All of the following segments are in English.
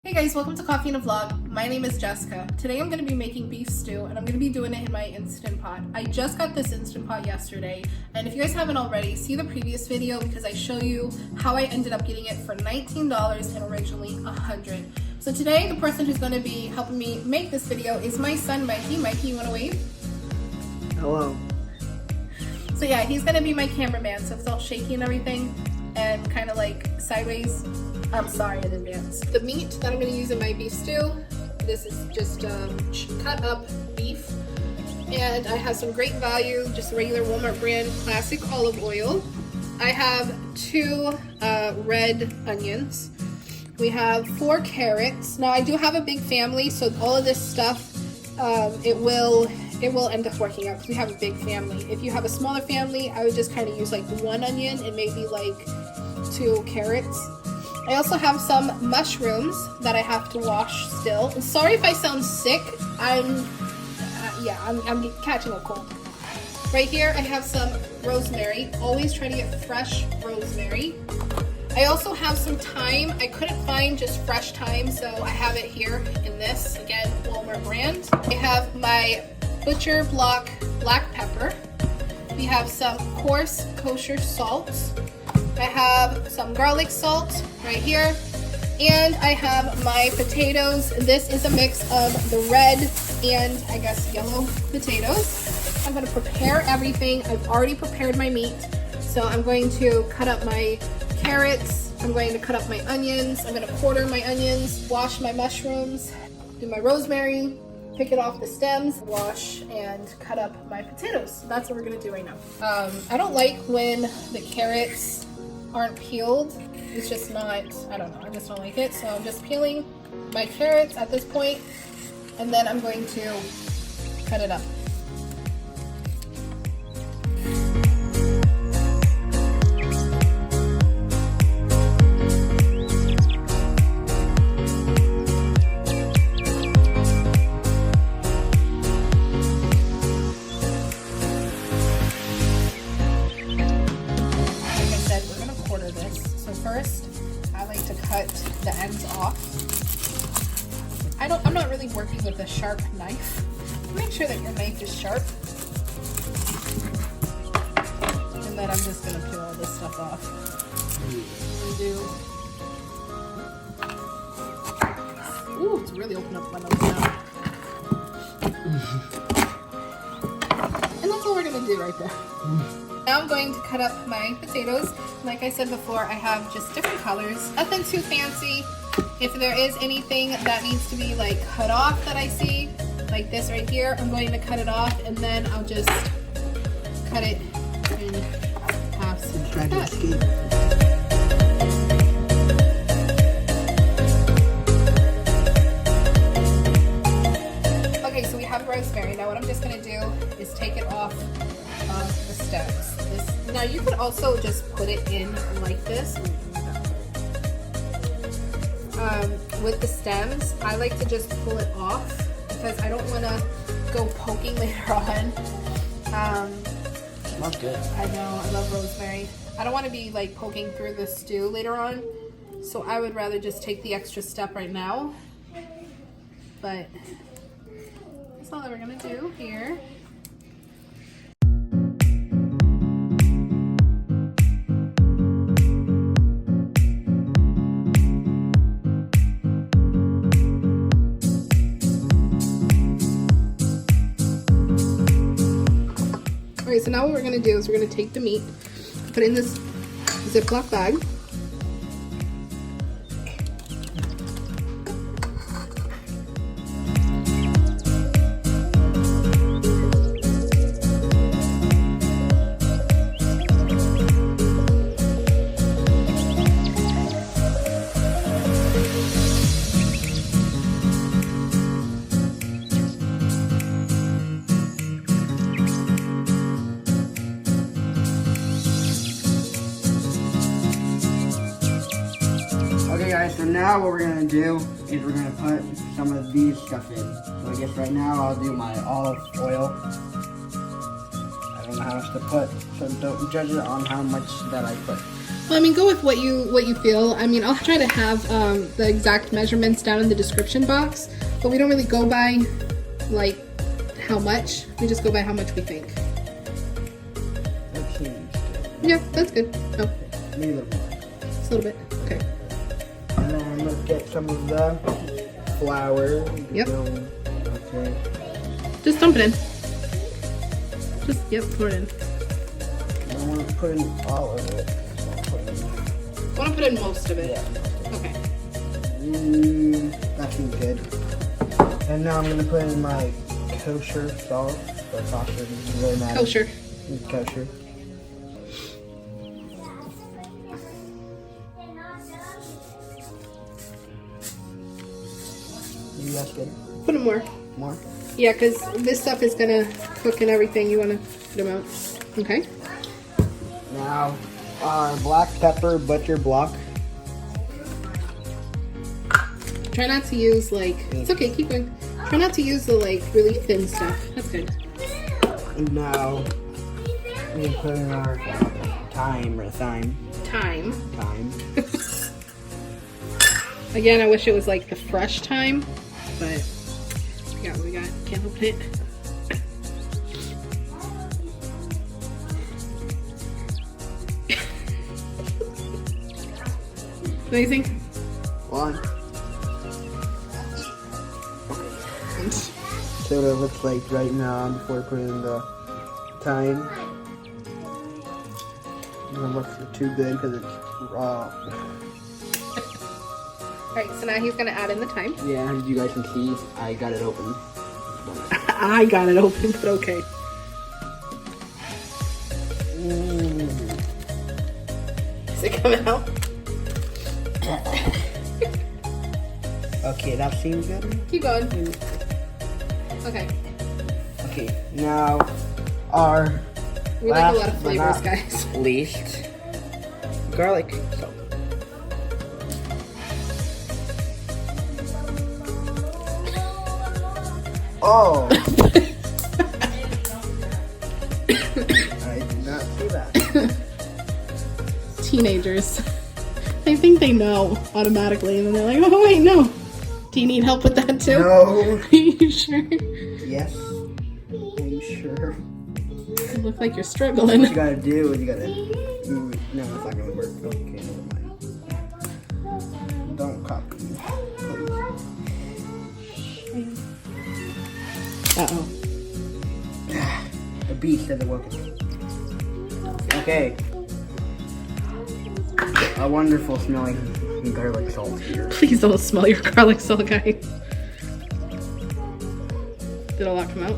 Hey guys, welcome to Coffee and a Vlog. My name is Jessica. Today I'm going to be making beef stew and I'm going to be doing it in my Instant Pot. I just got this Instant Pot yesterday, and if you guys haven't already, see the previous video because I show you how I ended up getting it for $19 and originally $100. So today the person who's going to be helping me make this video is my son Mikey. Mikey, you want to wave? Hello. So yeah, he's going to be my cameraman, so it's all shaky and everything and kind of like sideways. I'm sorry in advance. The meat that I'm going to use in my beef stew, this is just cut up beef. And I have some Great Value, just regular Walmart brand classic olive oil. I have 2 red onions. We have 4 carrots. Now I do have a big family, so all of this stuff, it will end up working out because we have a big family. If you have a smaller family, I would just kind of use like 1 onion and maybe like 2 carrots. I also have some mushrooms that I have to wash still. I'm sorry if I sound sick. I'm catching a cold. Right here I have some rosemary. Always try to get fresh rosemary. I also have some thyme. I couldn't find just fresh thyme, so I have it here in this, again, Walmart brand. I have my butcher block black pepper. We have some coarse kosher salt. I have some garlic salt right here, and I have my potatoes. This is a mix of the red and I guess yellow potatoes. I'm going to prepare everything. I've already prepared my meat, so I'm going to cut up my carrots. I'm going to cut up my onions. I'm going to quarter my onions, wash my mushrooms, do my rosemary, pick it off the stems, wash, and cut up my potatoes. That's what we're going to do right now. I don't like when the carrots aren't peeled. It's just not, I don't know, I just don't like it. So I'm just peeling my carrots at this point, and then I'm going to cut it up. First, I like to cut the ends off. I'm not really working with a sharp knife. Make sure that your knife is sharp. And then I'm just gonna peel all this stuff off. Ooh, it's really opened up my nose now. And that's all we're gonna do right there. Now I'm going to cut up my potatoes. Like I said before, I have just different colors. Nothing too fancy. If there is anything that needs to be like cut off that I see, like this right here, I'm going to cut it off and then I'll just cut it in halves. And try to escape. Okay, so we have rosemary. Now what I'm just going to do is take it off of the stems. Now you could also just put it in like this. With the stems, I like to just pull it off because I don't want to go poking later on. Smells good. I know, I love rosemary. I don't want to be like poking through the stew later on, so I would rather just take the extra step right now. But that's all that we're gonna do here. Alright, so now what we're going to do is we're going to take the meat, put it in this Ziploc bag. Okay guys, so now what we're gonna do is we're gonna put some of these stuff in. So I guess right now I'll do my olive oil. I don't know how much to put, so don't judge it on how much that I put. Well, I mean, go with what you feel. I mean, I'll try to have the exact measurements down in the description box, but we don't really go by like how much. We just go by how much we think. That seems good. Yeah, that's good. Oh, Maybe a little more. just a little bit. Okay. And then let's get some of the flour. Yep. Okay. Just dump it in. Just, yep, pour it in. I don't want to put in all of it. So I'll put in. I want to put in most of it. Yeah. Okay. That seems good. And now I'm going to put in my kosher salt. Or kosher, doesn't really matter. Kosher. It's kosher. Maybe that's good. Put in more. More? Yeah, because this stuff is going to cook and everything. You want to put them out. Okay. Now, our black pepper butcher block. Try not to use like, it's okay, keep going. Try not to use the like really thin stuff. That's good. And now, we can put in our thyme. Thyme. Thyme. Again, I wish it was like the fresh thyme, but we got what we got. Can't open it. What do you think? One. So what it looks like right now before I put in the thyme. It doesn't look too good because it's raw. Alright, so now he's gonna add in the thyme. Yeah, as you guys can see, I got it open. I got it open, but okay. Is it coming out? Okay, that seems good. Keep going. Okay. Okay, now our We like a lot of last but flavors, not guys. least, garlic salt. Oh! I did not see that. Teenagers. They think they know automatically, and then they're like, oh wait, no. Do you need help with that too? No. Are you sure? Yes. I'm sure. You look like you're struggling. What you gotta do is you gotta move it. No, it's not gonna work. Okay, never mind. Don't copy me, please. Uh-oh. The beast isn't working. Okay. A wonderful smelling garlic salt here. Please don't smell your garlic salt, guys. Did a lot come out?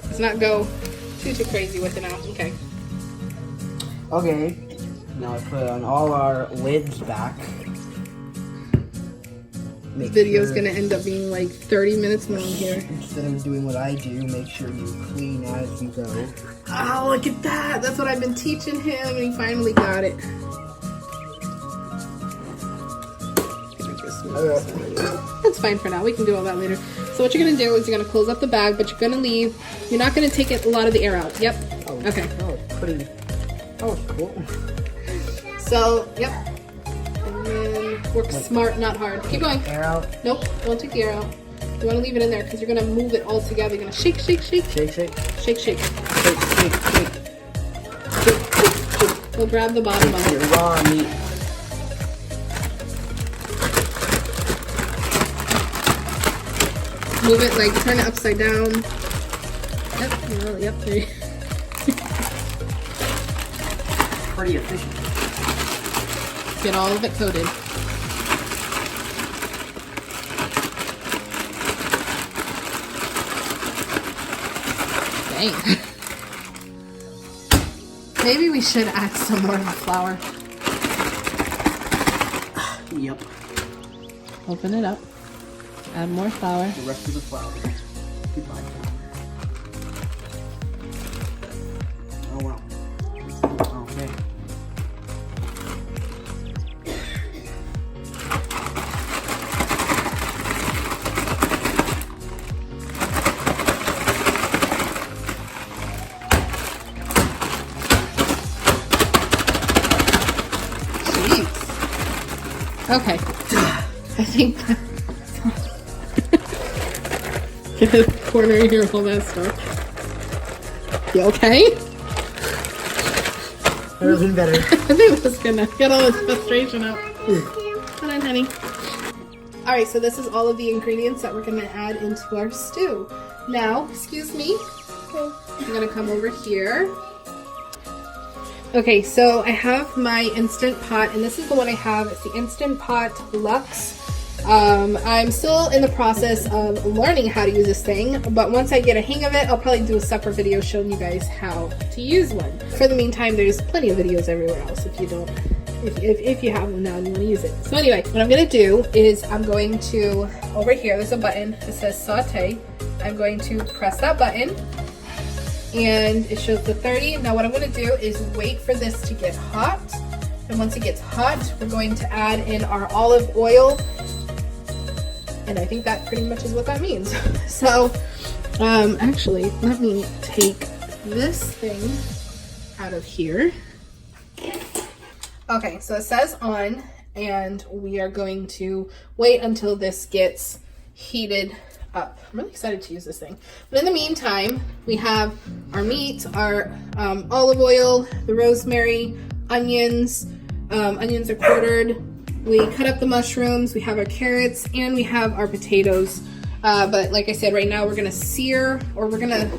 Let's not go too crazy with it now. Okay. Okay. Now I put on all our lids back. This video's gonna end up being like 30 minutes long here. Instead of doing what I do, make sure you clean as you go. Oh, look at that. That's what I've been teaching him, and he finally got it. That's fine for now. We can do all that later. So what you're going to do is you're going to close up the bag, but you're going to leave. You're not going to take a lot of the air out. Yep. Oh, Okay. That was cool. So, yep. And then work smart, not hard. Keep going. Air out. Nope. Don't take the air out. You want to leave it in there because you're going to move it all together. You're going to shake, shake, shake. Shake, shake. Shake, shake. Shake, shake, shake. Shake, shake, shake. We'll grab the bottom of Your it. raw meat. Move it, like, turn it upside down. Yep, yep, there you Pretty efficient. get all of it coated. Dang. Maybe we should add some more of the flour. Yep. Open it up. Add more flour. The rest of the flour. Goodbye. Oh wow. Okay. Okay. I think get a corner here, all that stuff. You okay? That would have been better. I think that's gonna get all this frustration out. Come on, honey. Alright, so this is all of the ingredients that we're gonna add into our stew. Now, excuse me. I'm gonna come over here. Okay, so I have my Instant Pot, and this is the one I have. It's the InstantPot Luxe. I'm still in the process of learning how to use this thing, but once I get a hang of it, I'll probably do a separate video showing you guys how to use one. For the meantime, there's plenty of videos everywhere else if you don't, if you have one now and you want to use it. So anyway, what I'm going to do is I'm going to, over here, there's a button that says saute. I'm going to press that button, and it shows the 30. Now what I'm going to do is wait for this to get hot, and once it gets hot, we're going to add in our olive oil. And I think that pretty much is what that means. So, actually, let me take this thing out of here. Okay, so it says on, and we are going to wait until this gets heated up. I'm really excited to use this thing. But in the meantime, we have our meat, our olive oil, the rosemary, onions. Onions are quartered. We cut up the mushrooms, we have our carrots, and we have our potatoes. But like I said, right now we're gonna sear, or we're gonna,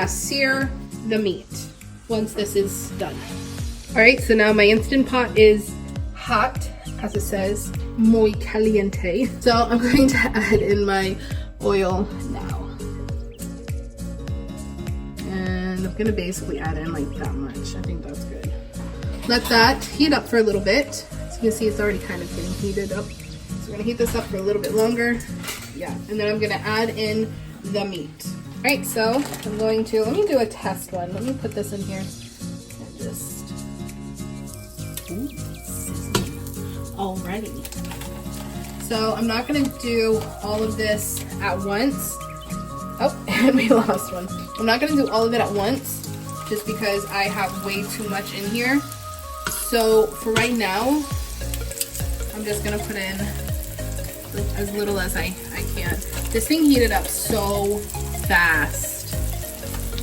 sear the meat once this is done. All right, so now my Instant Pot is hot, as it says, muy caliente. So I'm going to add in my oil now. And I'm gonna basically add in like that much. I think that's good. Let that heat up for a little bit. You can see it's already kind of getting heated up. So we're gonna heat this up for a little bit longer. Yeah, and then I'm gonna add in the meat. All right, so I'm going to, let me do a test one. Let me put this in here and just, alrighty. So I'm not gonna do all of this at once. Oh, and we lost one. I'm not gonna do all of it at once just because I have way too much in here. So for right now, I'm just gonna put in as little as I can. This thing heated up so fast,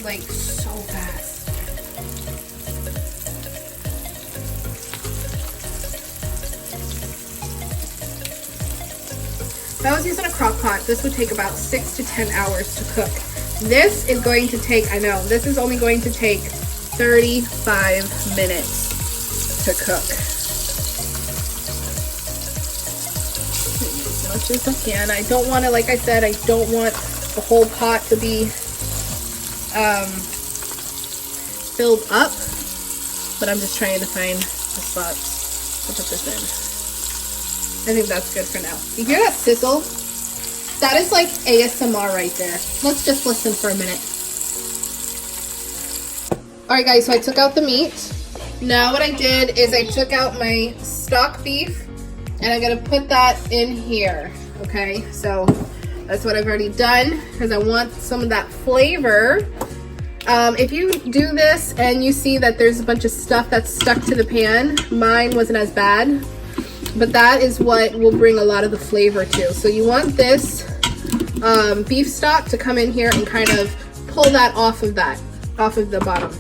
like so fast. If I was using a crock pot, this would take about 6 to 10 hours to cook. This is going to take, I know, this is only going to take 35 minutes to cook. As much as I can. I don't want to, like I said, I don't want the whole pot to be filled up, but I'm just trying to find the spots to put this in. I think that's good for now. You hear that sizzle? That is like ASMR right there. Let's just listen for a minute. Alright guys, so I took out the meat. Now what I did is I took out my stock beef, and I'm gonna put that in here, okay? So that's what I've already done because I want some of that flavor. If you do this and you see that there's a bunch of stuff that's stuck to the pan, mine wasn't as bad, but that is what will bring a lot of the flavor too. So you want this beef stock to come in here and kind of pull that off of the bottom.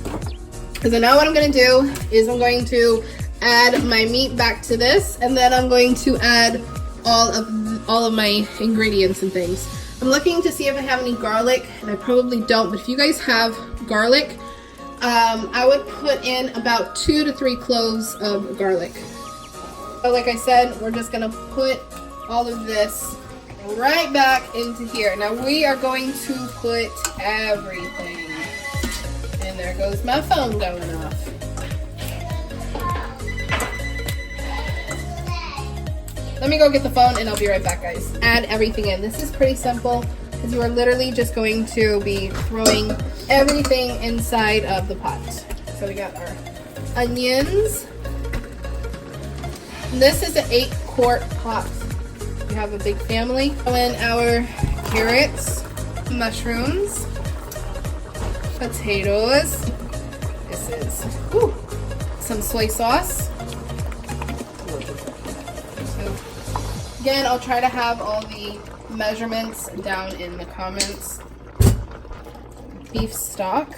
So now what I'm gonna do is I'm going to add my meat back to this, and then I'm going to add all of my ingredients and things. I'm looking to see if I have any garlic, and I probably don't, but if you guys have garlic, I would put in about 2 to 3 cloves of garlic. But like I said, we're just gonna put all of this right back into here. Now we are going to put everything. And there goes my phone going off. Let me go get the phone and I'll be right back, guys. Add everything in. This is pretty simple because you are literally just going to be throwing everything inside of the pot. So we got our onions. This is an 8-quart pot. We have a big family. Throw in our carrots, mushrooms, potatoes. This is some soy sauce. Again, I'll try to have all the measurements down in the comments. Beef stock.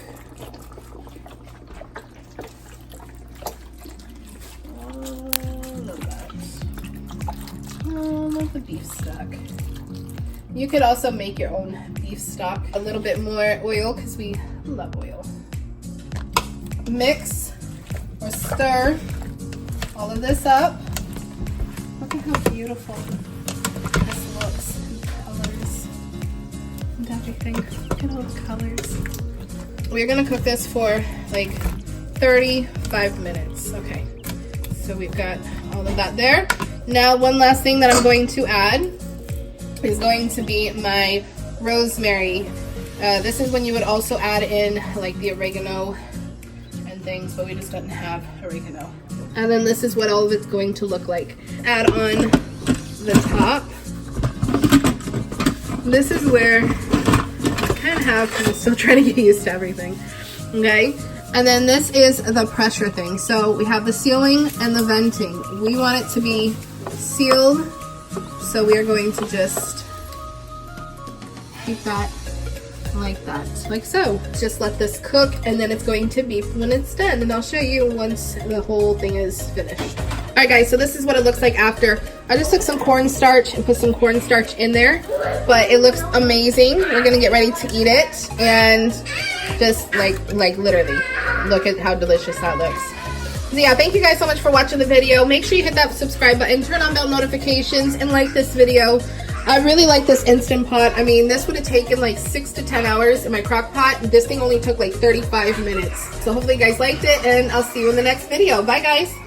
Love that. Oh, love the beef stock. You could also make your own beef stock. A little bit more oil because we love oil. Mix or stir all of this up. Look at how beautiful this looks. Colors and everything. Look at all the colors. We're gonna cook this for like 35 minutes. Okay, so we've got all of that there. Now, one last thing that I'm going to add is going to be my rosemary. This is when you would also add in like the oregano and things, but we just don't have oregano. And then this is what all of it's going to look like. Add on the top. This is where I kind of have, because I'm still trying to get used to everything. Okay, and then this is the pressure thing. So we have the sealing and the venting. We want it to be sealed, so we are going to just keep that like that, like so. Just let this cook, and then it's going to beep when it's done, and I'll show you once the whole thing is finished. Alright guys, so this is what it looks like after. I just took some cornstarch and put some cornstarch in there, but it looks amazing. We're gonna get ready to eat it, and just like literally, look at how delicious that looks. So yeah, thank you guys so much for watching the video. Make sure you hit that subscribe button, turn on bell notifications, and like this video. I really like this Instant Pot. I mean, this would have taken like 6 to 10 hours in my crock pot. This thing only took like 35 minutes. So hopefully you guys liked it, and I'll see you in the next video. Bye guys.